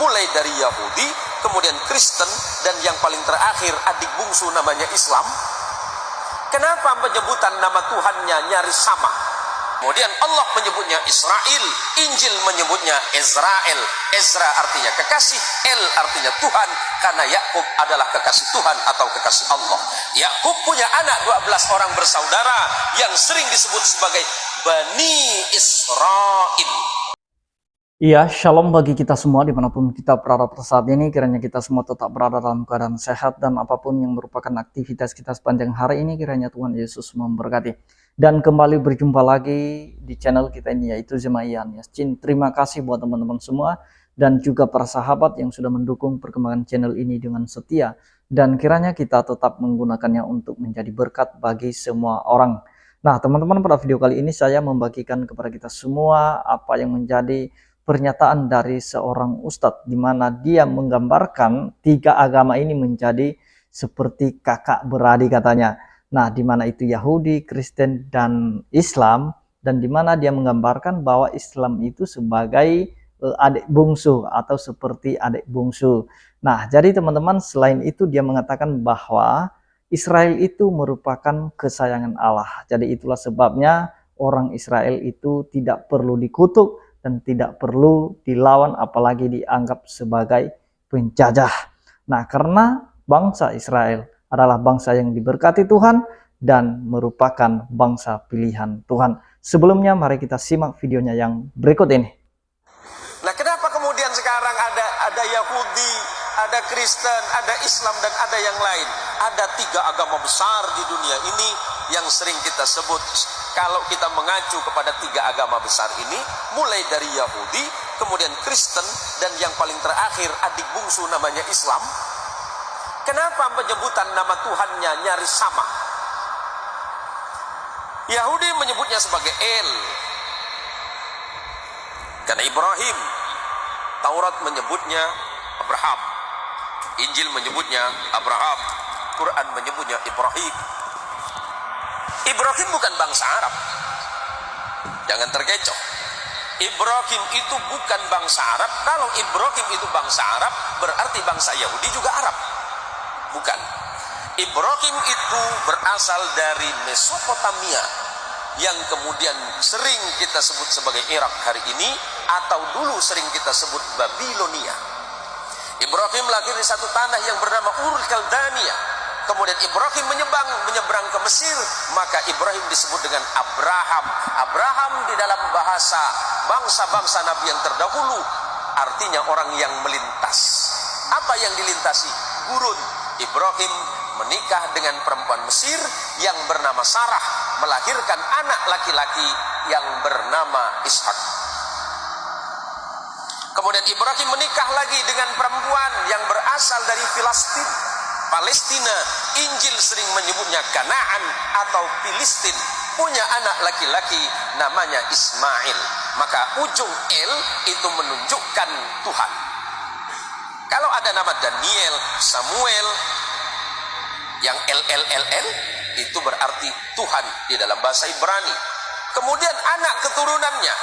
mulai dari Yahudi, kemudian Kristen, dan yang paling terakhir adik bungsu namanya Islam. Kenapa penyebutan nama Tuhannya nyaris sama? Kemudian Allah menyebutnya Israel, Injil menyebutnya Israel. Ezra artinya kekasih, El artinya Tuhan, karena Yakub adalah kekasih Tuhan atau kekasih Allah. Yakub punya anak 12 orang bersaudara yang sering disebut sebagai Bani Israel. Iya, shalom bagi kita semua dimanapun kita berada pada saat ini. Kiranya kita semua tetap berada dalam keadaan sehat dan apapun yang merupakan aktivitas kita sepanjang hari ini, kiranya Tuhan Yesus memberkati. Dan kembali berjumpa lagi di channel kita ini, yaitu Zemaian Yasin. Terima kasih buat teman-teman semua dan juga para sahabat yang sudah mendukung perkembangan channel ini dengan setia. Dan kiranya kita tetap menggunakannya untuk menjadi berkat bagi semua orang. Nah teman-teman, pada video kali ini saya membagikan kepada kita semua apa yang menjadi pernyataan dari seorang ustadz, di mana dia menggambarkan tiga agama ini menjadi seperti kakak beradik katanya. Nah, di mana itu Yahudi, Kristen, dan Islam, dan di mana dia menggambarkan bahwa Islam itu sebagai adik bungsu atau seperti adik bungsu. Nah, jadi teman-teman, selain itu dia mengatakan bahwa Israel itu merupakan kesayangan Allah. Jadi itulah sebabnya orang Israel itu tidak perlu dikutuk dan tidak perlu dilawan, apalagi dianggap sebagai penjajah. Nah, karena bangsa Israel adalah bangsa yang diberkati Tuhan dan merupakan bangsa pilihan Tuhan. Sebelumnya mari kita simak videonya yang berikut ini. Nah, kenapa kemudian sekarang ada Yahudi, ada Kristen, ada Islam, dan ada yang lain? Ada tiga agama besar di dunia ini yang sering kita sebut kalau kita mengacu kepada tiga agama besar ini, mulai dari Yahudi, kemudian Kristen, dan yang paling terakhir adik bungsu namanya Islam. Kenapa penyebutan nama Tuhannya nyaris sama? Yahudi menyebutnya sebagai El, karena Ibrahim. Taurat menyebutnya Abraham, Injil menyebutnya Abraham, Quran menyebutnya Ibrahim. Ibrahim bukan bangsa Arab, jangan terkecoh. Ibrahim itu bukan bangsa Arab. Kalau Ibrahim itu bangsa Arab, berarti bangsa Yahudi juga Arab. Bukan. Ibrahim itu berasal dari Mesopotamia, yang kemudian sering kita sebut sebagai Irak hari ini, atau dulu sering kita sebut Babilonia. Ibrahim lahir di satu tanah yang bernama Ur Kaldania. Kemudian Ibrahim menyeberang ke Mesir, maka Ibrahim disebut dengan Abraham. Abraham di dalam bahasa bangsa-bangsa Nabi yang terdahulu artinya orang yang melintas. Apa yang dilintasi? Gurun. Ibrahim menikah dengan perempuan Mesir yang bernama Sarah, melahirkan anak laki-laki yang bernama Ishak. Kemudian Ibrahim menikah lagi dengan perempuan yang berasal dari Palestina. Injil sering menyebutnya Kanaan atau Filistin. Punya anak laki-laki namanya Ismail. Maka ujung El itu menunjukkan Tuhan. Kalau ada nama Daniel, Samuel, yang LLLL itu berarti Tuhan di dalam bahasa Ibrani. Kemudian anak keturunannya,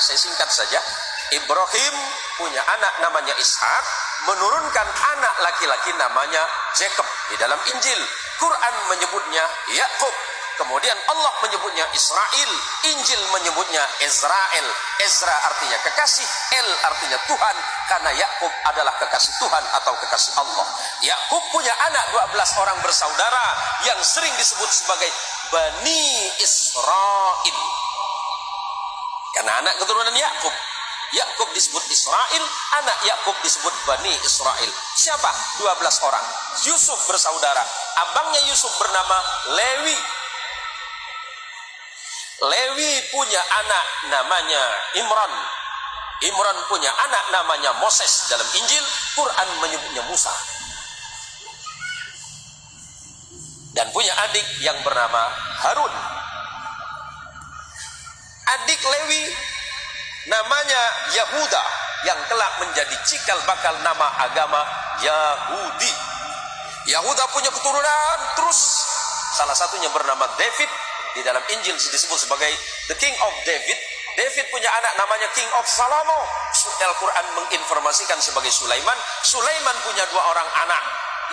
saya singkat saja. Ibrahim punya anak namanya Ishak, menurunkan anak laki-laki namanya Jacob di dalam Injil. Quran menyebutnya Yakub. Kemudian Allah menyebutnya Israel, Injil menyebutnya Israel. Ezra artinya kekasih, El artinya Tuhan, karena Yakub adalah kekasih Tuhan atau kekasih Allah. Yakub punya anak 12 orang bersaudara yang sering disebut sebagai Bani Israel, karena anak keturunan Yakub. Yakub disebut Israel, anak Yakub disebut Bani Israel. Siapa? 12 orang. Yusuf bersaudara. Abangnya Yusuf bernama Lewi. Lewi punya anak namanya Imran. Imran punya anak namanya Moses. Dalam Injil, Quran menyebutnya Musa. Dan punya adik yang bernama Harun. Adik Lewi namanya Yahuda, yang kelak menjadi cikal bakal nama agama Yahudi. Yahuda punya keturunan terus, salah satunya bernama David. Di dalam Injil disebut sebagai the King of David. David punya anak namanya King of Salomo. Al-Quran menginformasikan sebagai Sulaiman. Sulaiman punya 2 orang anak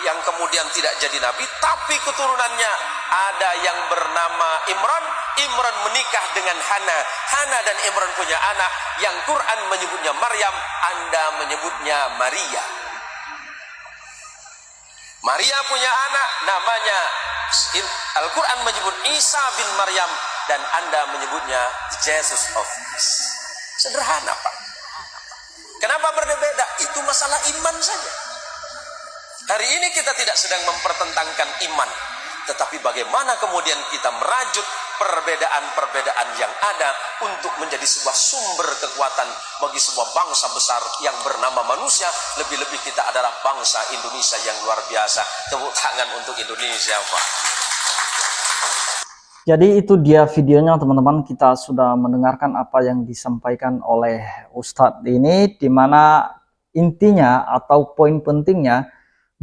yang kemudian tidak jadi nabi, tapi keturunannya ada yang bernama Imran. Imran menikah dengan Hana. Hana dan Imran punya anak yang Quran menyebutnya Maryam, Anda menyebutnya Maria. Maria punya anak namanya, Al-Quran menyebut Isa bin Maryam, dan Anda menyebutnya Jesus of Christ. Sederhana, Pak. Kenapa berbeda? Itu masalah iman saja. Hari ini kita tidak sedang mempertentangkan iman, tetapi bagaimana kemudian kita merajut perbedaan-perbedaan yang ada untuk menjadi sebuah sumber kekuatan bagi sebuah bangsa besar yang bernama manusia. Lebih-lebih kita adalah bangsa Indonesia yang luar biasa. Tepuk tangan untuk Indonesia, Pak. Jadi itu dia videonya teman-teman. Kita sudah mendengarkan apa yang disampaikan oleh Ustadz ini, dimana intinya atau poin pentingnya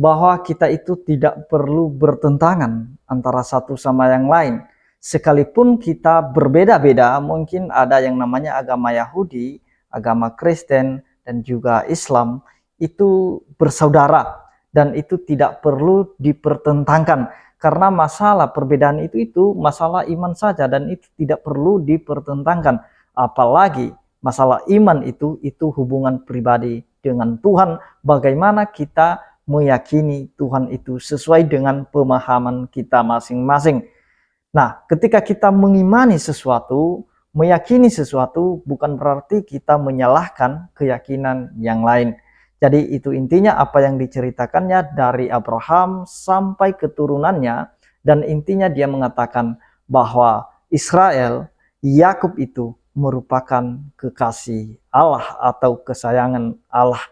bahwa kita itu tidak perlu bertentangan antara satu sama yang lain. Sekalipun kita berbeda-beda, mungkin ada yang namanya agama Yahudi, agama Kristen, dan juga Islam, itu bersaudara. Dan itu tidak perlu dipertentangkan. Karena masalah perbedaan itu masalah iman saja, dan itu tidak perlu dipertentangkan. Apalagi masalah iman itu hubungan pribadi dengan Tuhan. Bagaimana kita meyakini Tuhan itu sesuai dengan pemahaman kita masing-masing. Nah, ketika kita mengimani sesuatu, meyakini sesuatu, bukan berarti kita menyalahkan keyakinan yang lain. Jadi itu intinya apa yang diceritakannya dari Abraham sampai keturunannya, dan intinya dia mengatakan bahwa Israel, Yakub itu merupakan kekasih Allah atau kesayangan Allah.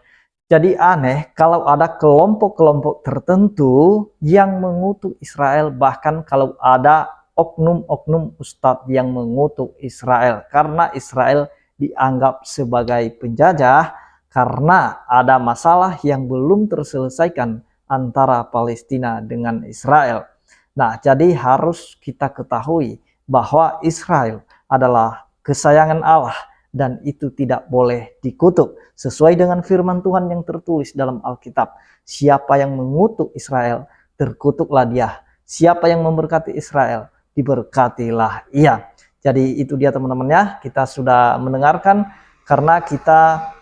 Jadi aneh kalau ada kelompok-kelompok tertentu yang mengutuk Israel, bahkan kalau ada oknum-oknum ustadz yang mengutuk Israel, karena Israel dianggap sebagai penjajah, karena ada masalah yang belum terselesaikan antara Palestina dengan Israel. Nah, jadi harus kita ketahui bahwa Israel adalah kesayangan Allah, dan itu tidak boleh dikutuk. Sesuai dengan firman Tuhan yang tertulis dalam Alkitab, siapa yang mengutuk Israel, terkutuklah dia. Siapa yang memberkati Israel, diberkatilah ia. Jadi itu dia teman-teman ya, kita sudah mendengarkan, karena kita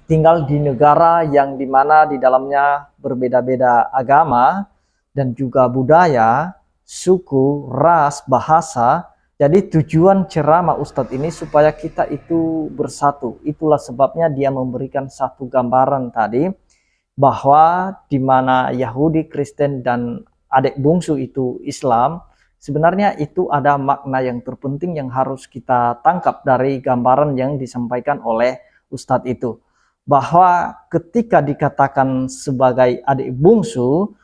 tinggal di negara yang dimana di dalamnya berbeda-beda agama dan juga budaya, suku, ras, bahasa. Jadi tujuan ceramah Ustadz ini supaya kita itu bersatu. Itulah sebabnya dia memberikan satu gambaran tadi, bahwa di mana Yahudi, Kristen, dan adik bungsu itu Islam, sebenarnya itu ada makna yang terpenting yang harus kita tangkap dari gambaran yang disampaikan oleh Ustadz itu. Bahwa ketika dikatakan sebagai adik bungsu,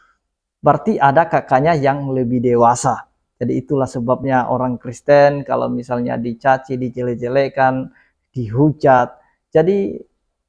berarti ada kakaknya yang lebih dewasa. Jadi itulah sebabnya orang Kristen kalau misalnya dicaci, dijele-jelekan, dihujat, jadi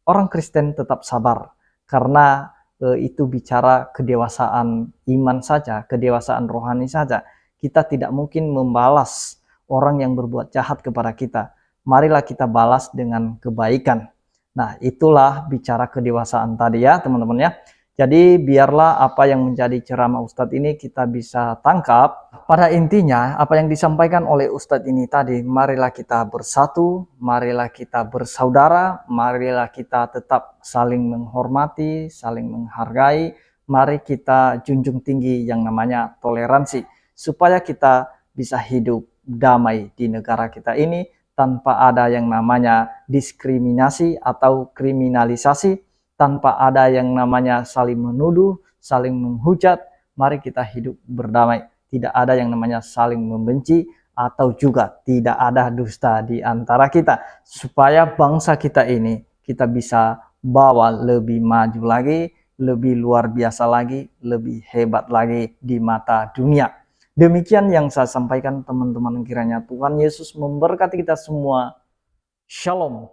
orang Kristen tetap sabar, karena itu bicara kedewasaan iman saja, kedewasaan rohani saja. Kita tidak mungkin membalas orang yang berbuat jahat kepada kita. Marilah kita balas dengan kebaikan. Nah, itulah bicara kedewasaan tadi ya teman-teman ya. Jadi biarlah apa yang menjadi ceramah Ustadz ini kita bisa tangkap. Pada intinya apa yang disampaikan oleh Ustadz ini tadi, marilah kita bersatu, marilah kita bersaudara, marilah kita tetap saling menghormati, saling menghargai. Mari kita junjung tinggi yang namanya toleransi, supaya kita bisa hidup damai di negara kita ini, tanpa ada yang namanya diskriminasi atau kriminalisasi, tanpa ada yang namanya saling menuduh, saling menghujat. Mari kita hidup berdamai. Tidak ada yang namanya saling membenci, atau juga tidak ada dusta di antara kita. Supaya bangsa kita ini kita bisa bawa lebih maju lagi, lebih luar biasa lagi, lebih hebat lagi di mata dunia. Demikian yang saya sampaikan teman-teman, kiranya Tuhan Yesus memberkati kita semua. Shalom.